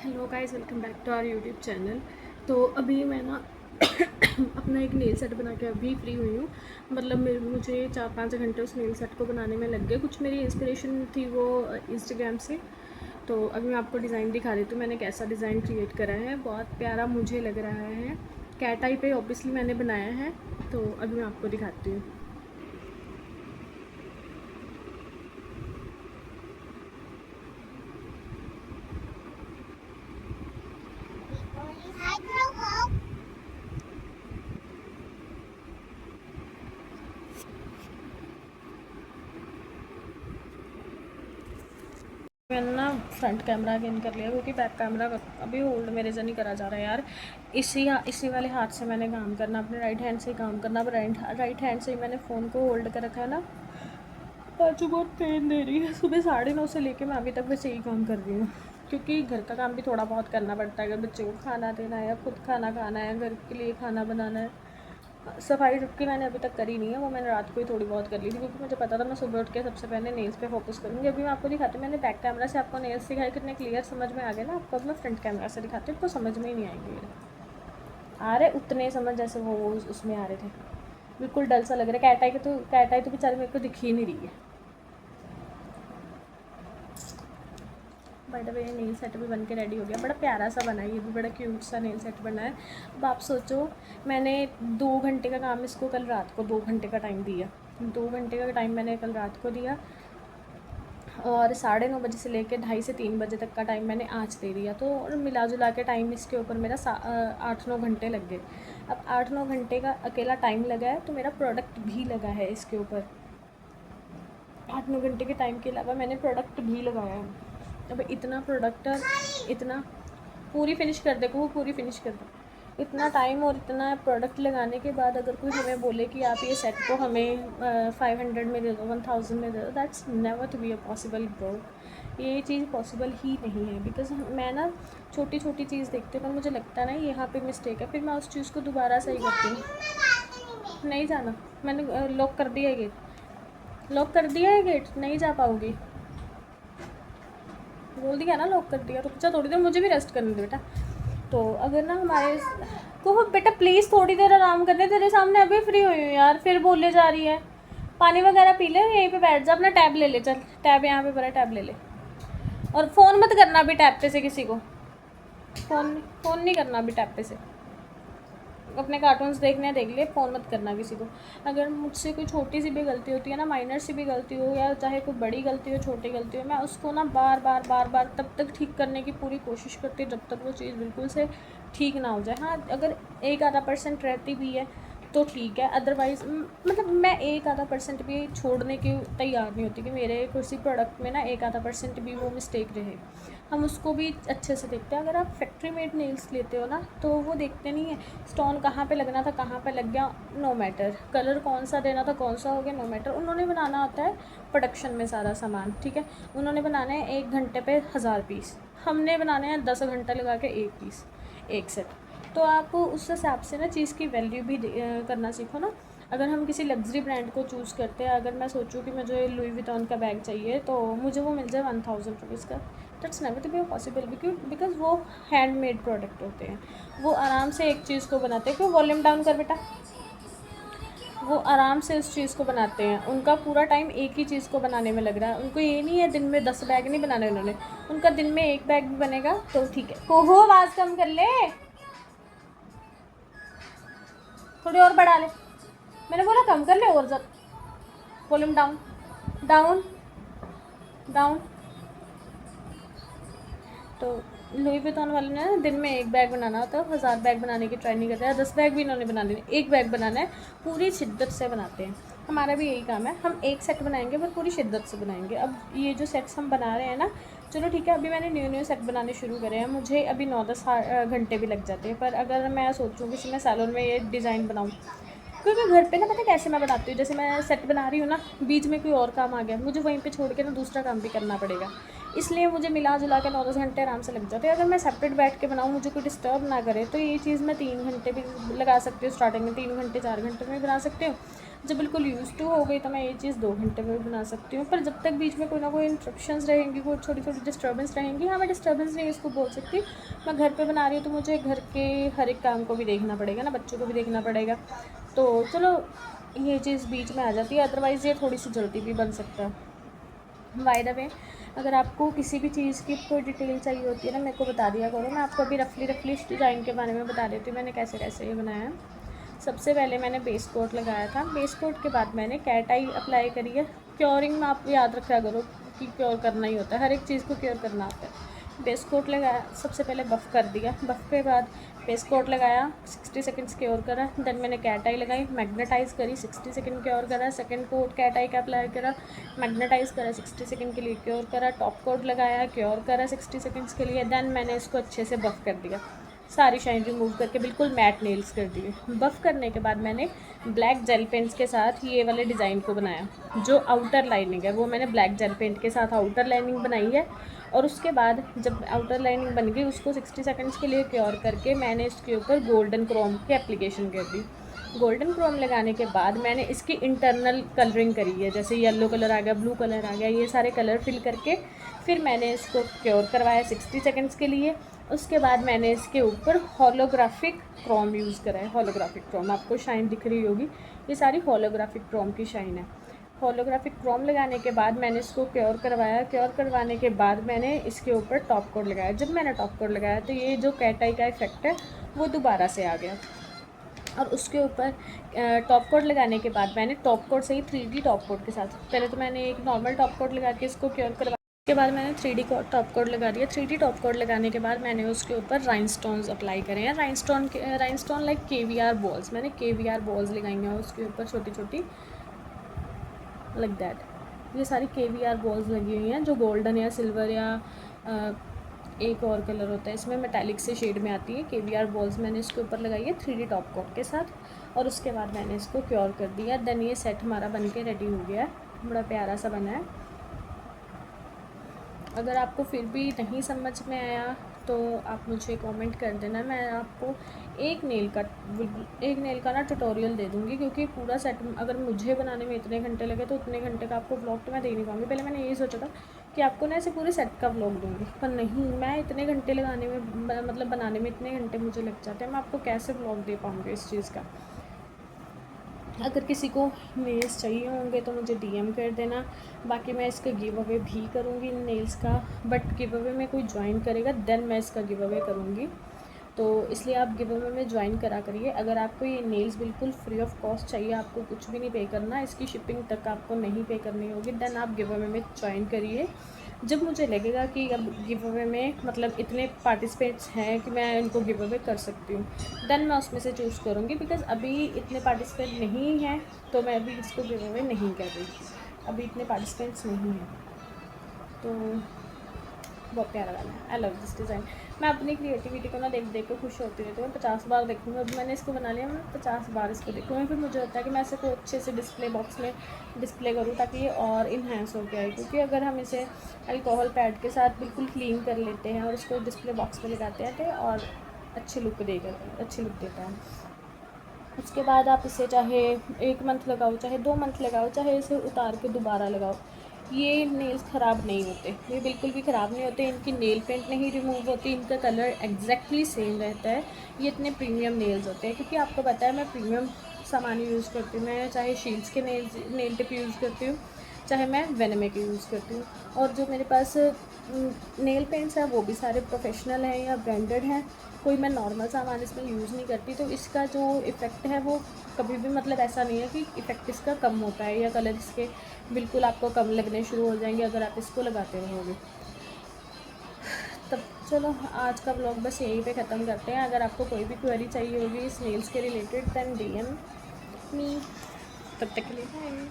Hello guys, welcome back to our YouTube channel. तो अभी मैं ना अपना एक नेल सेट बना के अभी फ्री हुई हूँ। मतलब मुझे 4-5 घंटे उस नेल सेट को बनाने में लग गए। कुछ मेरी इंस्पिरेशन थी वो इंस्टाग्राम से। तो अभी मैं आपको डिज़ाइन दिखा देती हूँ मैंने कैसा डिज़ाइन क्रिएट करा है। बहुत प्यारा मुझे लग रहा है। कैट आई पे ऑब्वियसली मैंने बनाया है। तो अभी मैं आपको दिखाती हूँ। मैंने ना फ्रंट कैमरा गेन कर लिया क्योंकि बैक कैमरा अभी होल्ड मेरे से नहीं करा जा रहा है यार। इसी वाले हाथ से मैंने काम करना, अपने राइट हैंड से ही काम करना। अब राइट हैंड से ही मैंने फ़ोन को होल्ड कर रखा है ना। बाजू बहुत पेन दे रही है। सुबह 9:30 से लेके मैं अभी तक बस यही काम कर रही हूँ क्योंकि घर का काम भी थोड़ा बहुत करना पड़ता है। अगर बच्चे को खाना देना है या खुद खाना खाना है, घर के लिए खाना बनाना है। सफाई की मैंने अभी तक करी नहीं है, वो मैंने रात को ही थोड़ी बहुत कर ली थी क्योंकि मुझे पता था मैं सुबह उठ के सबसे पहले नेल्स पे फोकस करूँगी। अभी मैं आपको दिखाती हूँ, मैंने बैक कैमरा से आपको नेल्स दिखाए, कितने क्लियर समझ में आ गए ना आपको। अब मैं फ्रंट कैमरा से दिखाती हूँ, आपको समझ में ही नहीं आएंगे। आ रहे उतने समझ जैसे वो उसमें आ रहे थे। बिल्कुल डल सा लग रहा है। कैट आई तो बेचारी मेरे को दिख ही नहीं रही है। By the way nail set भी बन के रेडी हो गया। बड़ा प्यारा सा बना है, ये भी बड़ा क्यूट सा नेल सेट बना है। अब आप सोचो, मैंने 2 घंटे का काम इसको कल रात को 2 घंटे का टाइम दिया। 2 घंटे का टाइम मैंने कल रात को दिया और 9:30 बजे से लेकर 2:30 से 3 बजे तक का टाइम मैंने आज दे दिया। तो मिला जुला के टाइम इसके ऊपर मेरा 8-9 घंटे लग गए। अब 8-9 घंटे का अकेला टाइम लगा है तो मेरा प्रोडक्ट भी लगा है इसके ऊपर। 8-9 घंटे के टाइम के अलावा मैंने प्रोडक्ट भी लगाया है। अब इतना प्रोडक्ट, इतना पूरी फिनिश कर दे को वो पूरी फिनिश कर दे, इतना टाइम और इतना प्रोडक्ट लगाने के बाद अगर कोई हमें बोले कि आप ये सेट को हमें 500 में दे दो, 1000 में दे दो, that's never to be a possible bro. ये चीज़ पॉसिबल ही नहीं है। बिकॉज मैं ना छोटी छोटी चीज़ देखती हूँ, पर मुझे लगता है ना यहाँ पे मिस्टेक है, फिर मैं उस चीज़ को दोबारा सही करती हूँ। नहीं जाना, मैंने लॉक कर दिया है गेट, लॉक कर दिया है गेट, नहीं जा पाओगी। बोल दिया ना लॉक कर दिया, रुक जा थोड़ी देर, मुझे भी रेस्ट करने दे बेटा। तो अगर ना हमारे को बेटा प्लीज़ थोड़ी देर आराम करने, तेरे सामने अभी फ्री हुई हूँ यार, फिर बोले जा रही है। पानी वगैरह पी ले, यहीं पे बैठ जा, अपना टैब ले ले, चल टैब यहाँ पे पड़ा, टैब ले ले। और फ़ोन मत करना अभी टैब पे से किसी को, फ़ोन नहीं करना अभी टैब पे से। अपने कार्टून्स देखने देख ले, फ़ोन मत करना किसी को। अगर मुझसे कोई छोटी सी भी गलती होती है ना, माइनर सी भी गलती हो या चाहे कोई बड़ी गलती हो छोटी गलती हो, मैं उसको ना बार बार तब तक ठीक करने की पूरी कोशिश करती हूँ जब तक वो चीज़ बिल्कुल से ठीक ना हो जाए। हाँ, अगर 1-आधा% रहती भी है तो ठीक है, अदरवाइज़ मतलब मैं 1-आधा% भी छोड़ने की तैयार नहीं होती कि मेरे किसी प्रोडक्ट में ना 1-आधा% भी वो मिस्टेक रहे। हम उसको भी अच्छे से देखते हैं। अगर आप फैक्ट्री मेड नेल्स लेते हो ना तो वो देखते नहीं है स्टोन कहाँ पे लगना था, कहाँ पे लग गया, नो मैटर। कलर कौन सा देना था, कौन सा हो गया, नो मैटर। उन्होंने बनाना होता है प्रोडक्शन में सारा सामान, ठीक है। उन्होंने बनाना है 1 घंटे पे 1000 पीस, हमने बनाने हैं 10 घंटे लगा के 1 पीस, 1 सेट। तो आप उस हिसाब से ना चीज़ की वैल्यू भी करना सीखो ना। अगर हम किसी लग्जरी ब्रांड को चूज़ करते हैं, अगर मैं सोचूँ कि मुझे लुई विटॉन का बैग चाहिए तो मुझे वो मिल जाए 1000 रुपीज़ का, that's never to be possible because वो हैंडमेड प्रोडक्ट होते हैं। वो आराम से एक चीज़ को बनाते हैं। क्यों, वॉल्यूम डाउन कर बेटा। वो आराम से उस चीज़ को बनाते हैं, उनका पूरा टाइम एक ही चीज़ को बनाने में लग रहा है। उनको ये नहीं है दिन में 10 बैग नहीं बनाने उन्होंने, उनका दिन में 1 बैग भी बनेगा तो ठीक है। कोहो, आवाज़ कम कर ले, थोड़ी और बढ़ा ले, मैंने बोला कम कर ले और ज़्यादा। Volume down, down, down. तो लुई विटॉन वाले ने दिन में 1 बैग बनाना होता है, 1000 बैग बनाने की ट्राई नहीं करते हैं। 10 बैग भी इन्होंने बनाने नहीं, 1 बैग बनाना है, पूरी शिद्दत से बनाते हैं। हमारा भी यही काम है, हम 1 सेट बनाएंगे पर पूरी शिद्दत से बनाएंगे। अब ये जो सेट्स हम बना रहे हैं ना, चलो ठीक है, अभी मैंने न्यू सेट बनाने शुरू करे हैं, मुझे अभी 9-10 घंटे भी लग जाते हैं। पर अगर मैं सोचूँ कि मैं सैलून में ये डिज़ाइन बनाऊँ, क्योंकि घर पे ना पता कैसे मैं बनाती हूँ, जैसे मैं सेट बना रही हूँ ना, बीच में कोई और काम आ गया, मुझे वहीं पे छोड़ के ना दूसरा काम भी करना पड़ेगा। इसलिए मुझे मिला जुला के 9-10 घंटे आराम से लग जाते हैं। अगर मैं सेपरेट बैठ के बनाऊँ, मुझे कोई डिस्टर्ब ना करे, तो ये चीज़ मैं 3 घंटे भी लगा सकती हूँ स्टार्टिंग में, 3 घंटे 4 घंटे में बना सकती हूँ। जब बिल्कुल यूज़ टू हो गई तो मैं ये चीज़ 2 घंटे में भी बना सकती हूँ। पर जब तक बीच में कोई ना कोई इंटरप्शंस रहेंगी, कोई छोटी-छोटी डिस्टर्बेंस रहेंगी, हाँ, मैं डिस्टर्बेंस नहीं इसको बोल सकती, मैं घर पे बना रही हूँ तो मुझे घर के हर एक काम को भी देखना पड़ेगा ना, बच्चों को भी देखना पड़ेगा। तो चलो ये चीज़ बीच में आ जाती है, अदरवाइज़ ये थोड़ी सी जल्दी भी बन सकता है। बाय द वे, अगर आपको किसी भी चीज़ की कोई डिटेल चाहिए होती है ना, मेरे को बता दिया करो। मैं आपको अभी रफली इस डिज़ाइन के बारे में बता देती हूँ मैंने कैसे कैसे ये बनाया है। सबसे पहले मैंने बेस कोट लगाया था। बेस कोट के बाद मैंने कैट आई अप्लाई करी है। क्योरिंग में आप याद रखा करो कि क्योर करना ही होता है, हर एक चीज़ को क्योर करना होता है। बेस कोट लगाया, सबसे पहले बफ़ कर दिया, बफ़ के बाद बेस कोट लगाया, 60 सेकंड्स क्योर करा, देन मैंने कैट आई लगाई, मैग्नेटाइज़ करी, 60 सेकंड क्योर करा, सेकंड कोट कैट आई का अप्लाई करा, मैग्नेटाइज़ करा, 60 सेकंड के लिए क्योर करा, टॉप कोट लगाया, क्योर करा 60 सेकंड्स के लिए, देन मैंने इसको अच्छे से बफ़ कर दिया, सारी शाइन रिमूव करके बिल्कुल मैट नेल्स कर दिए। बफ़ करने के बाद मैंने ब्लैक जेल पेंट्स के साथ ये वाले डिज़ाइन को बनाया। जो आउटर लाइनिंग है वो मैंने ब्लैक जेल पेंट के साथ आउटर लाइनिंग बनाई है, और उसके बाद जब आउटर लाइनिंग बन गई उसको 60 सेकंड्स के लिए क्योर करके मैंने इसके ऊपर गोल्डन क्रोम की एप्लीकेशन कर दी। गोल्डन क्रोम लगाने के बाद मैंने इसकी इंटरनल कलरिंग करी है, जैसे येलो कलर आ गया, ब्लू कलर आ गया, ये सारे कलर फिल करके फिर मैंने इसको क्योर करवाया 60 सेकंड्स के लिए। उसके बाद मैंने इसके ऊपर होलोग्राफिक क्रोम यूज़ करा है। होलोग्राफिक क्रोम आपको शाइन दिख रही होगी, ये सारी होलोग्राफिक क्रोम की शाइन है। होलोग्राफिक क्रोम लगाने के बाद मैंने इसको क्योर करवाया। क्योर करवाने के बाद मैंने इसके ऊपर टॉप कोट लगाया। जब मैंने टॉप कोट लगाया तो ये जो कैट आई का इफेक्ट है वो दोबारा से आ गया। और उसके ऊपर टॉप कोट लगाने के बाद मैंने टॉप कोट से ही 3D टॉप कोट के साथ, पहले तो मैंने एक नॉर्मल टॉप कोट लगा के इसको क्योर करवा, उसके बाद मैंने 3D टॉप कोट लगा दिया। 3D टॉप कोट लगाने के बाद मैंने उसके ऊपर राइनस्टोन्स अप्लाई करे हैं। राइनस्टोन लाइक KVR बॉल्स, मैंने KVR बॉल्स लगाई हैं उसके ऊपर छोटी छोटी, लाइक दैट। ये सारी KVR बॉल्स लगी हुई हैं जो गोल्डन या सिल्वर या एक और कलर होता है, इसमें मेटालिक से शेड में आती है। KVR बॉल्स मैंने इसके ऊपर लगाई है 3D टॉप कोट के साथ, और उसके बाद मैंने इसको क्योर कर दिया। देन ये सेट हमारा बन के रेडी हो गया है, बड़ा प्यारा सा बना है। अगर आपको फिर भी नहीं समझ में आया तो आप मुझे कमेंट कर देना, मैं आपको एक नेल का ना ट्यूटोरियल दे दूँगी, क्योंकि पूरा सेट अगर मुझे बनाने में इतने घंटे लगे तो उतने घंटे का आपको व्लॉग तो मैं दे नहीं पाऊँगी। पहले मैंने यही सोचा था कि आपको ना ऐसे पूरे सेट का व्लॉग दूँगी, पर नहीं, मैं इतने घंटे लगाने में मतलब बनाने में इतने घंटे मुझे लग जाते हैं, मैं आपको कैसे व्लॉग दे पाऊँगी इस चीज़ का। अगर किसी को नेल्स चाहिए होंगे तो मुझे DM कर देना। बाकी मैं इसका गिव अवे भी करूँगी नेल्स का, बट गिव अवे में कोई ज्वाइन करेगा देन मैं इसका गिव अवे करूँगी, तो इसलिए आप गिव अवे में ज्वाइन करा करिए। अगर आपको ये नेल्स बिल्कुल फ्री ऑफ कॉस्ट चाहिए, आपको कुछ भी नहीं पे करना, इसकी शिपिंग तक आपको नहीं पे करनी होगी, देन आप गिव अवे में ज्वाइन करिए। जब मुझे लगेगा कि अब गिव अवे में मतलब इतने पार्टिसिपेट्स हैं कि मैं इनको गिव अवे कर सकती हूँ, देन मैं उसमें से चूज़ करूँगी। बिकॉज़ अभी इतने पार्टिसिपेट नहीं हैं तो मैं अभी इसको गिव अवे नहीं कर रही, अभी इतने पार्टिसिपेंट्स नहीं हैं। तो बहुत प्यारा गाना है, आई लव दिस डिज़ाइन। मैं अपनी क्रिएटिविटी को ना देख देख कर खुश होती रहती हूँ। मैं 50 बार देखूँगी, अभी मैंने इसको बना लिया, मैं 50 बार इसको देखूँगी, फिर मुझे होता है कि मैं इसे कोई अच्छे से डिस्प्ले बॉक्स में डिस्प्ले करूँ ताकि ये और इन्हेंस हो गया है। क्योंकि अगर हम इसे अल्कोहल पैड के साथ बिल्कुल क्लीन कर लेते हैं और इसको डिस्प्ले बॉक्स में लगाते हैं तो और अच्छी लुक देता है। उसके बाद आप इसे चाहे 1 मंथ लगाओ, चाहे 2 मंथ लगाओ, चाहे इसे उतार के दोबारा लगाओ, ये नेल्स ख़राब नहीं होते, ये बिल्कुल भी ख़राब नहीं होते। इनकी नेल पेंट नहीं रिमूव होती, इनका कलर एग्जैक्टली सेम रहता है। ये इतने प्रीमियम नेल्स होते हैं, क्योंकि आपको पता है मैं प्रीमियम सामान यूज़ करती हूँ। मैं चाहे शील्ड्स के नेल टिप यूज़ करती हूँ, चाहे मैं वेनमे के यूज़ करती हूँ, और जो मेरे पास नेल पेंट्स हैं वो भी सारे प्रोफेशनल हैं या ब्रांडेड हैं, कोई मैं नॉर्मल सामान इसमें यूज़ नहीं करती। तो इसका जो इफ़ेक्ट है वो कभी भी मतलब ऐसा नहीं है कि इफ़ेक्ट इसका कम होता है या कलर इसके बिल्कुल आपको कम लगने शुरू हो जाएंगे अगर आप इसको लगाते रहोगे। तब चलो आज का व्लॉग बस यहीं पे ख़त्म करते हैं। अगर आपको कोई भी क्वेरी चाहिए होगी इस नेल्स के रिलेटेड देन DM मी। तब तक के लिए बाय।